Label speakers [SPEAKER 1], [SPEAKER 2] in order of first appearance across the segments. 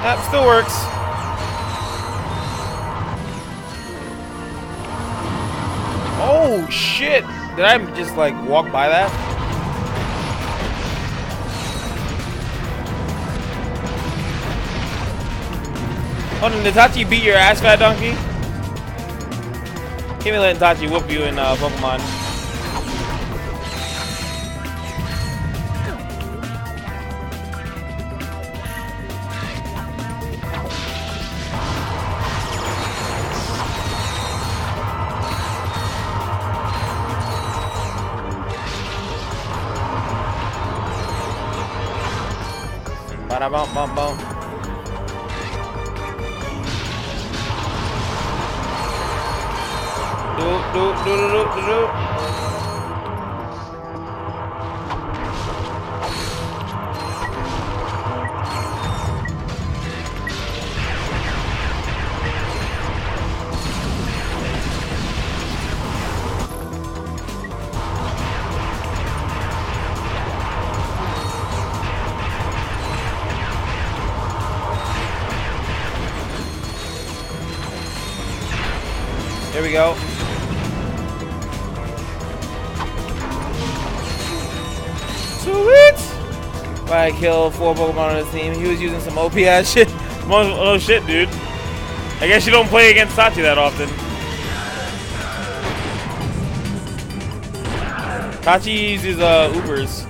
[SPEAKER 1] That still works. Oh shit! Did I just like walk by that? Oh, did Tachi beat your ass, fat donkey? Can't be letting Tachi whoop you in Pokemon. Bada bum bum bum. Do. There we go. Sweet! If I kill 4 Pokemon on his team, he was using some OP ass shit. Oh shit, dude. I guess you don't play against Tachi that often. Tachi uses Ubers.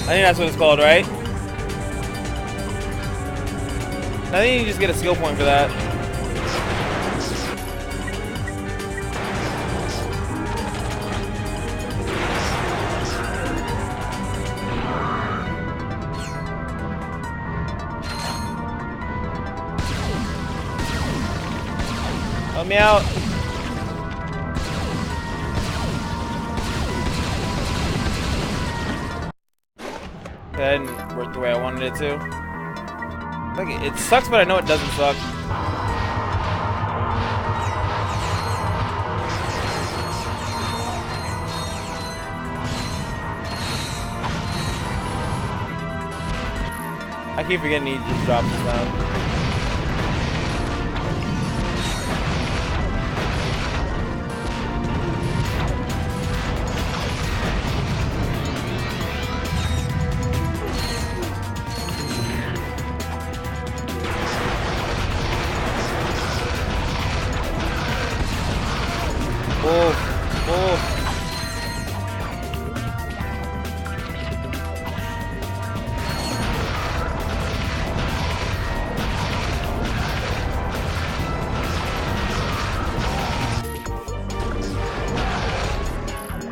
[SPEAKER 1] I think that's what it's called, right? I think you just get a skill point for that. Help me out. That didn't work the way I wanted it to. Like it sucks, but I know it doesn't suck. I keep forgetting he just drops this down.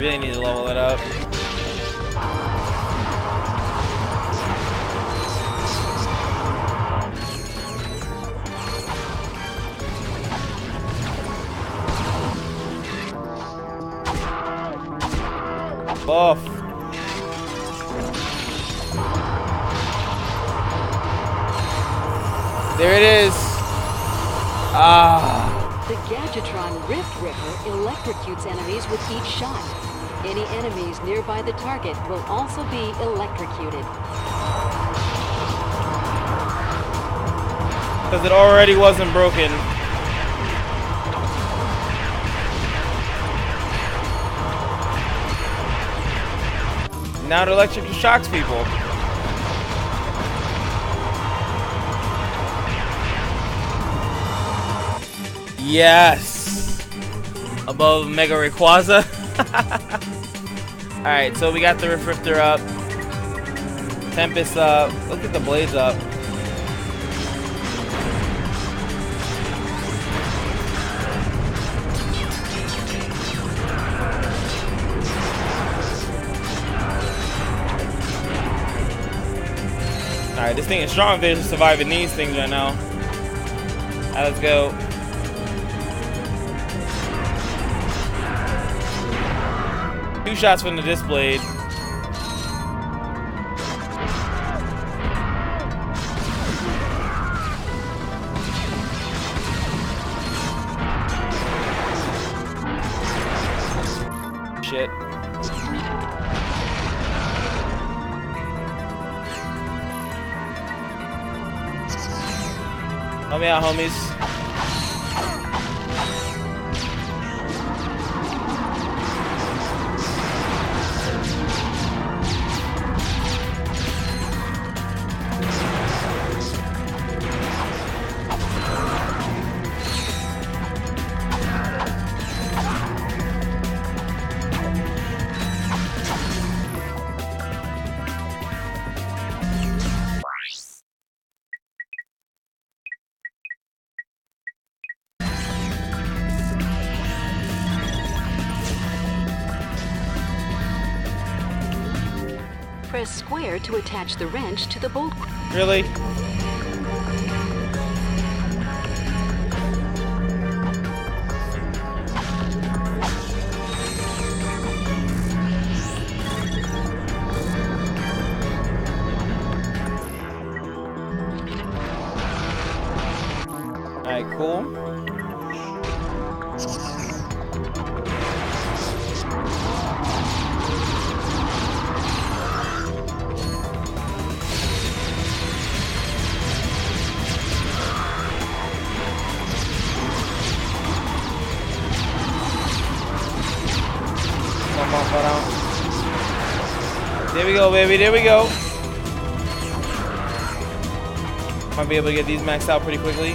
[SPEAKER 1] Really need to level it up. Buff. There it is. Ah.
[SPEAKER 2] The Gadgetron Rift Ripper electrocutes enemies with each shot. Any enemies nearby the target will also be electrocuted.
[SPEAKER 1] Because it already wasn't broken. Now the electric shocks people. Yes! Above Mega Rayquaza. Alright, so we got the Rifter up. Tempest up. Look at the blades up. Alright, this thing is strong if they're surviving these things right now. Alright, let's go. Two shots from the disc blade. Help me out, homies.
[SPEAKER 2] Press square to attach the wrench to the bolt.
[SPEAKER 1] Really? Alright, cool. There we go, baby. There we go. Might be able to get these maxed out pretty quickly.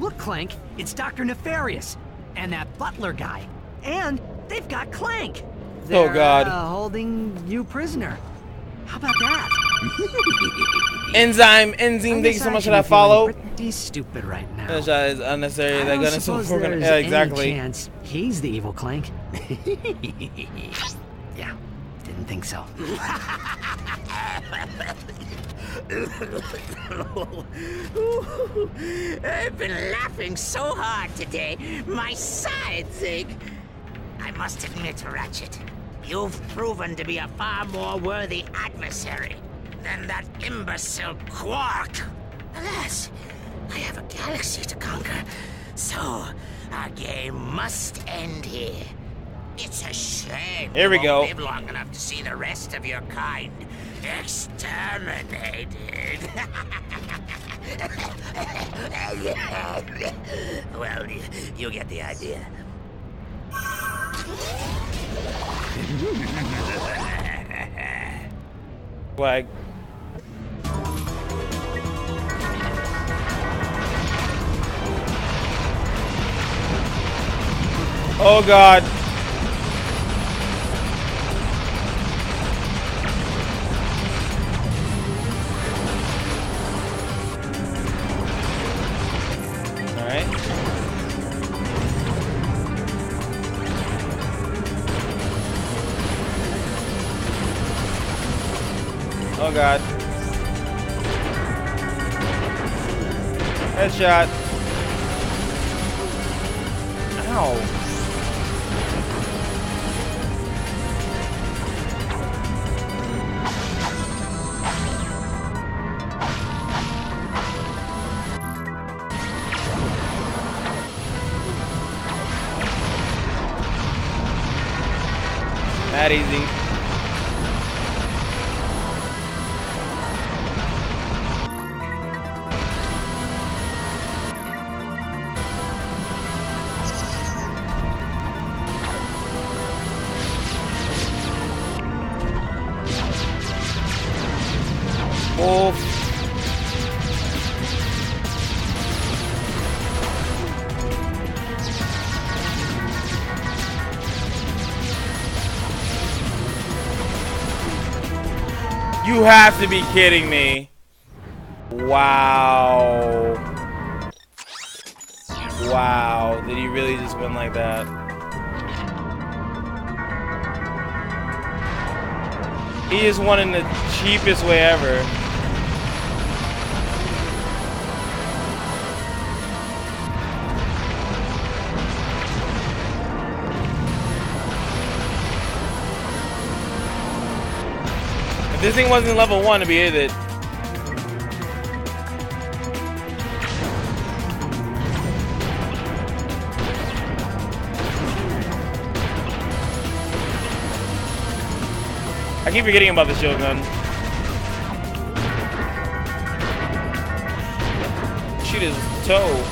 [SPEAKER 3] Look, Clank, it's Dr. Nefarious and that butler guy. And they've got Clank.
[SPEAKER 1] Oh, God.
[SPEAKER 3] Holding you prisoner. How about that?
[SPEAKER 1] Enzyme, thank you so much for that follow.
[SPEAKER 3] Pretty stupid right now.
[SPEAKER 1] That shot is unnecessary.
[SPEAKER 3] I
[SPEAKER 1] That
[SPEAKER 3] don't
[SPEAKER 1] gun is so
[SPEAKER 3] suppose
[SPEAKER 1] broken.
[SPEAKER 3] there's
[SPEAKER 1] Yeah, exactly.
[SPEAKER 3] any chance he's the evil Clank. Yeah, didn't think so.
[SPEAKER 4] I've been laughing so hard today, my sides ache. I must admit, Ratchet, you've proven to be a far more worthy adversary than that imbecile Quark. Alas, I have a galaxy to conquer, so our game must end here. It's a shame
[SPEAKER 1] Here we
[SPEAKER 4] you
[SPEAKER 1] go.
[SPEAKER 4] won't live long enough to see the rest of your kind exterminated. Well, you get the idea.
[SPEAKER 1] Flag. Oh, God. All right. Oh, God. Headshot. Ow. That easy. Wolf. You have to be kidding me. Wow. Wow. Did he really just win like that? He just won in the cheapest way ever. If this thing wasn't level 1 to be it. I keep forgetting about the shield gun. shoot his toe.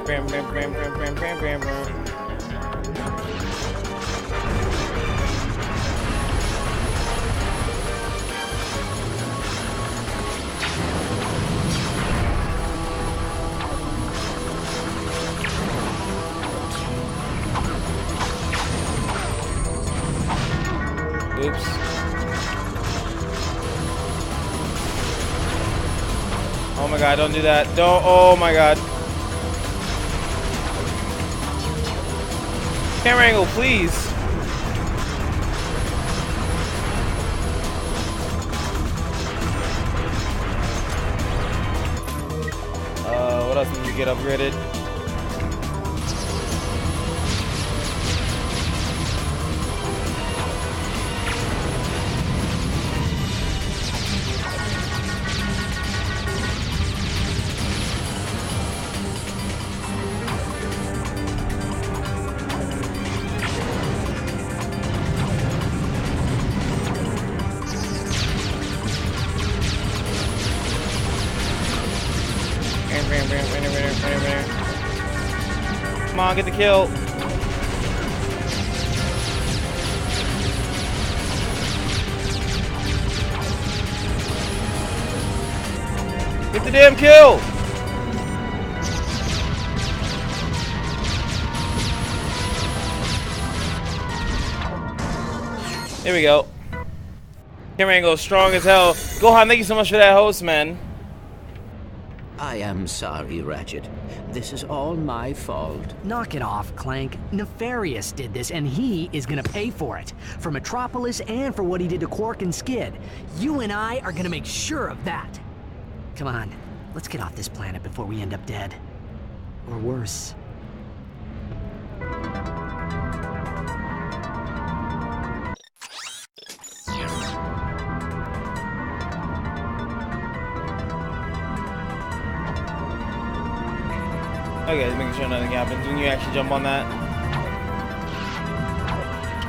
[SPEAKER 1] Bam, bam, bam, bam, bam, bam, bam, bam. Oops. Oh my god, don't do that. Don't. Oh my god. Camera angle, please. What else need to get upgraded? Come on, get the kill. Get the damn kill. There we go. Camera angle strong as hell. Gohan, thank you so much for that host, man.
[SPEAKER 5] I am sorry, Ratchet. This is all my fault.
[SPEAKER 3] Knock it off, Clank. Nefarious did this, and he is gonna pay for it. For Metropolis and for what he did to Quark and Skid. You and I are gonna make sure of that. Come on, let's get off this planet before we end up dead. Or worse.
[SPEAKER 1] Okay, just making sure nothing happens when you actually jump on that.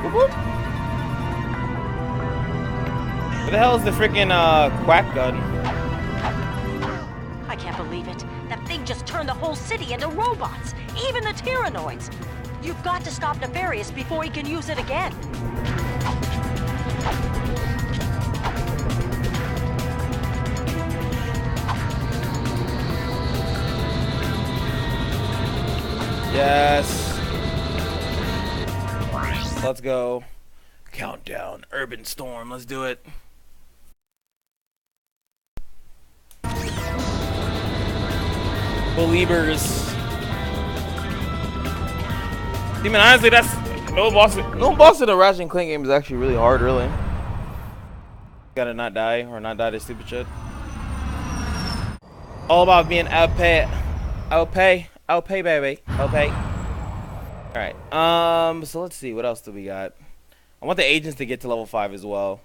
[SPEAKER 1] Whoop, whoop. What the hell is the freaking quack gun?
[SPEAKER 6] I can't believe it. That thing just turned the whole city into robots, even the Tyrannoids. You've got to stop Nefarious before he can use it again.
[SPEAKER 1] Yes. Let's go. Countdown. Urban Storm. Let's do it. Believers. I mean, honestly, that's no boss in the Ratchet Clank game is actually really hard, really. Gotta not die or not die to stupid shit. All about being outpay, baby, outpay. All right. So let's see what else do we got. I want the agents to get to level 5 as well.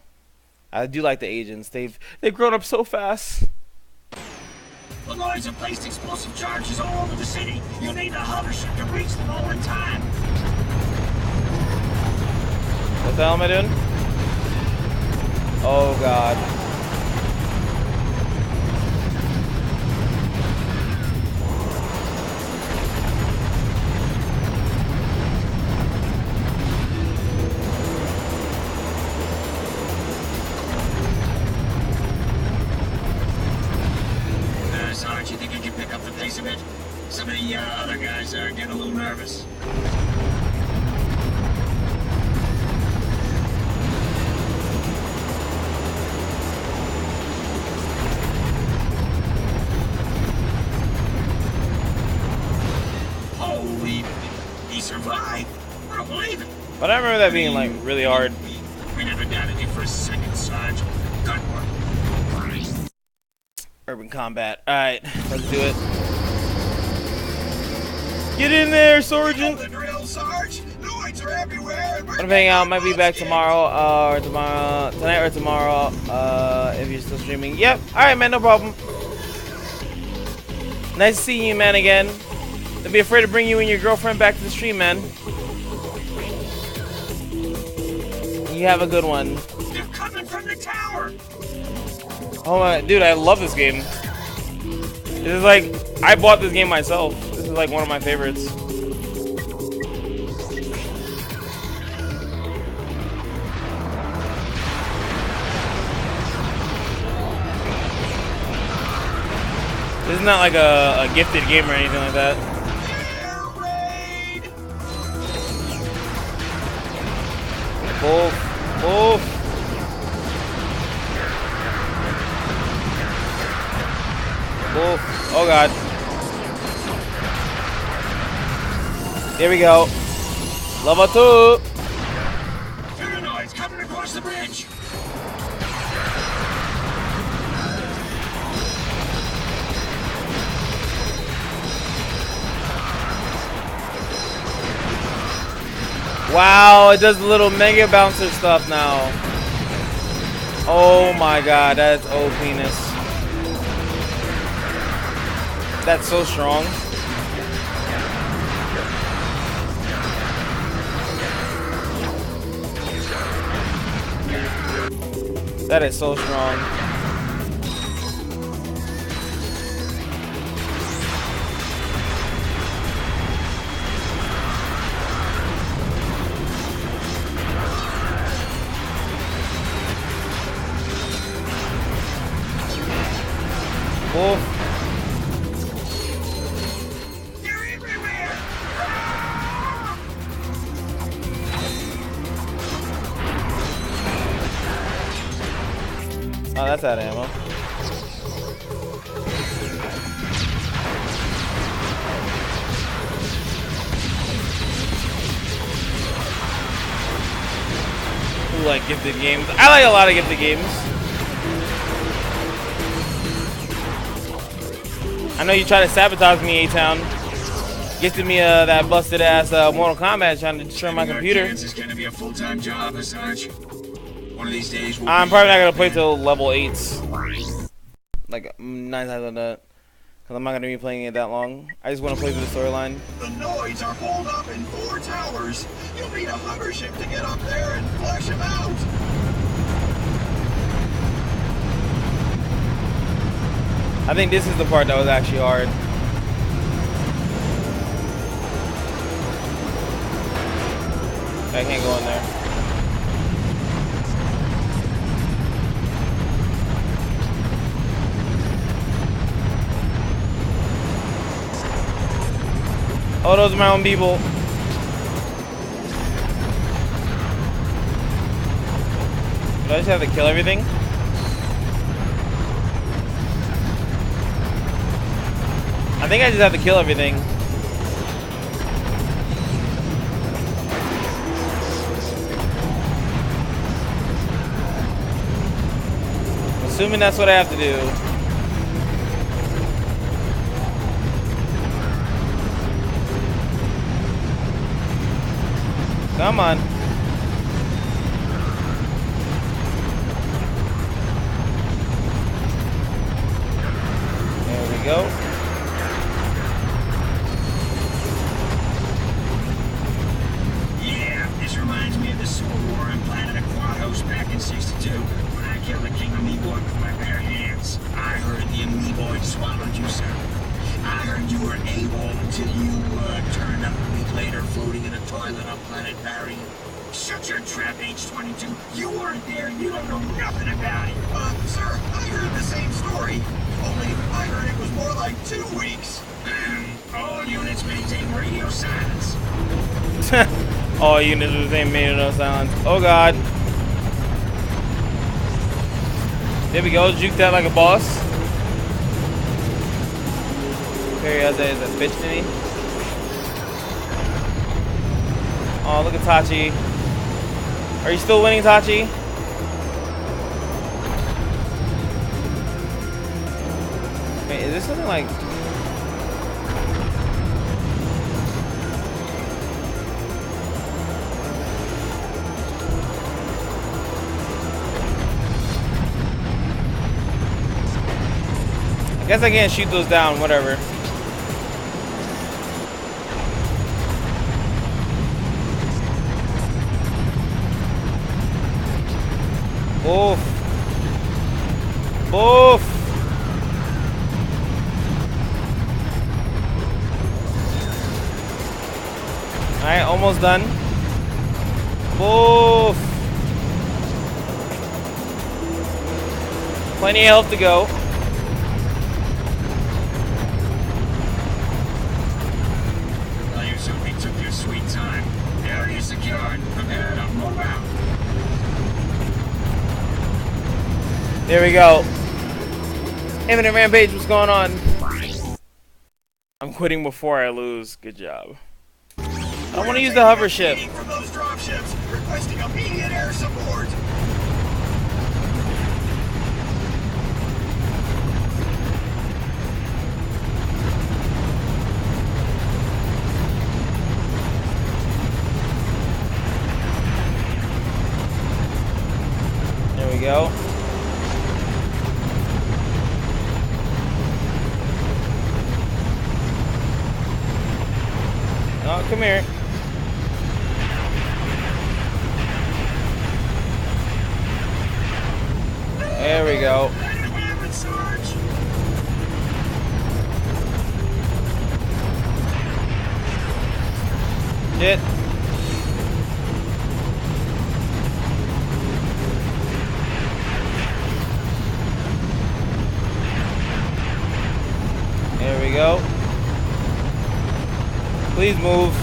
[SPEAKER 1] I do like the agents. They've grown up so fast.
[SPEAKER 7] The Lords have placed explosive charges all over the city. You'll need the hover ship to reach them all in time.
[SPEAKER 1] What the hell am I doing? Oh god.
[SPEAKER 7] Sarge, you think you can pick up the pace a bit? Some of the other guys are getting a little nervous. Holy, he survived. I don't believe it.
[SPEAKER 1] But I remember that being like really hard.
[SPEAKER 7] We never doubted you for a second, Sarge. Good work.
[SPEAKER 1] Urban combat. Alright, let's do it. Get in there, Sergeant!
[SPEAKER 7] The drill, Sarge. Droids are everywhere.
[SPEAKER 1] I'm gonna hang out, might be back tomorrow, or tonight or tomorrow, if you're still streaming. Yep, alright man, no problem. Nice seeing you, man, again. Don't be afraid to bring you and your girlfriend back to the stream, man. You have a good one.
[SPEAKER 7] They're coming from the tower.
[SPEAKER 1] Oh my, dude, I love this game. This is like, I bought this game myself. This is like one of my favorites. This is not like a gifted game or anything like that. Wolf, wolf. Wolf. Oh god. Here we go. Level 2.
[SPEAKER 7] Paranoid's coming across the bridge.
[SPEAKER 1] Wow, it does the little mega bouncer stuff now. Oh my god, that's OP-ness. That's so strong. That is so strong. Wolf.
[SPEAKER 7] They're everywhere.
[SPEAKER 1] Oh, that's out of ammo. Ooh, like gifted games. I like a lot of gifted games. I know you try to sabotage me, A-Town. Gifted me that busted ass Mortal Kombat trying to destroy my computer.
[SPEAKER 7] It's gonna be a full-time job as such. One of these days we'll
[SPEAKER 1] I'm probably not gonna play till level 8s. Like 9 times out of that. Cause I'm not gonna be playing it that long. I just wanna play through the storyline.
[SPEAKER 7] The Noids are holed up in 4 towers. You'll need a hover ship to get up there and flush them out.
[SPEAKER 1] I think this is the part that was actually hard. I can't go in there. Oh, those are my own people. Do I just have to kill everything? I think I just have to kill everything. Assuming that's what I have to do. Come on. There we go.
[SPEAKER 7] Yeah, this reminds me of the Civil War on Planet Aquatos back in '62 when I killed the King Amoeboid with my bare hands. I heard the Amoeboid swallowed you, sir. I heard you were AWOL until you turned up a week later floating in a toilet on planet Barry. Shut your trap, H-22. You weren't there, you don't know nothing about it. Sir, I heard the same story. Only I heard it was more like 2 weeks. All units maintain radio silence.
[SPEAKER 1] All units with the same radio silence. Oh god. There we go, juke that like a boss. Perry has a bitch to me. Oh, look at Tachi. Are you still winning, Tachi? Wait, is this something like... I guess I can't shoot those down, whatever. Oof. Oof. Alright, almost done. Oof. Plenty of health to go.
[SPEAKER 7] Well, you certainly took your sweet time. Area secured. Prepare to move out.
[SPEAKER 1] There we go. Infinite Rampage, what's going on? I'm quitting before I lose. Good job. I want to use the hover ship.
[SPEAKER 7] From those dropships, requesting immediate air support.
[SPEAKER 1] There we go. Oh, come here. There we go. Shit. There we go. Please move.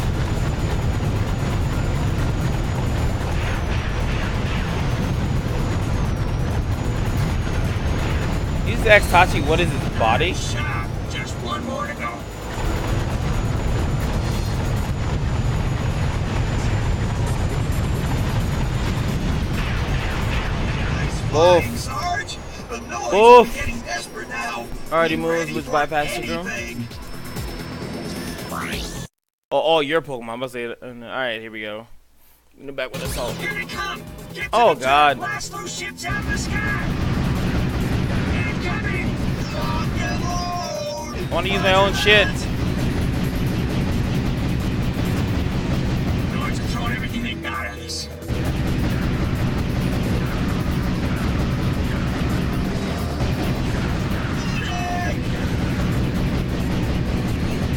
[SPEAKER 1] He's Tachi. What is his body?
[SPEAKER 7] Just one more to go.
[SPEAKER 1] Both.
[SPEAKER 7] Sarge.
[SPEAKER 1] Both. Already moves, which bypass the room. Oh, your Pokemon. I'm about to say it. Alright, here we go. In the back with assault. Oh, God.
[SPEAKER 7] Blast those ships out of the sky. Incoming.
[SPEAKER 1] I want to use my own shit.
[SPEAKER 7] Nords are throwing everything they got at us.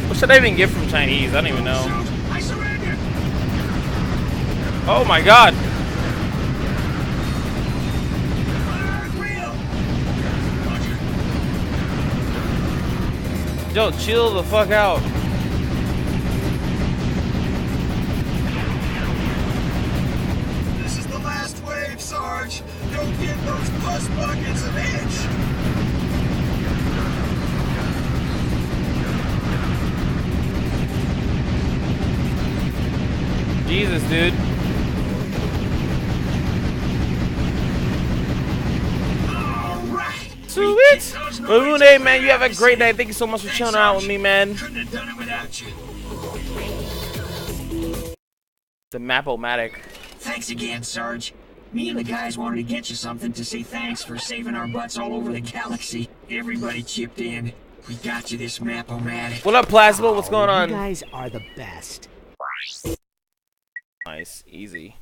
[SPEAKER 1] What should I even get from Chinese? I don't even know.
[SPEAKER 7] I surrender.
[SPEAKER 1] Oh my God. Yo, chill the fuck out.
[SPEAKER 7] This is the last wave, Sarge. Don't get those puss buckets an inch.
[SPEAKER 1] Jesus, dude. Sweet. Hey, man, you have a great night. Thank you so much for chilling out with me, man.
[SPEAKER 7] Couldn't have done it without you.
[SPEAKER 1] The Map-O-Matic.
[SPEAKER 7] Thanks again, Sarge. Me and the guys wanted to get you something to say thanks for saving our butts all over the galaxy. Everybody chipped in. We got you this Map-O-Matic.
[SPEAKER 1] What up, Plasma? What's going on?
[SPEAKER 3] You guys are the best.
[SPEAKER 1] Nice. Easy.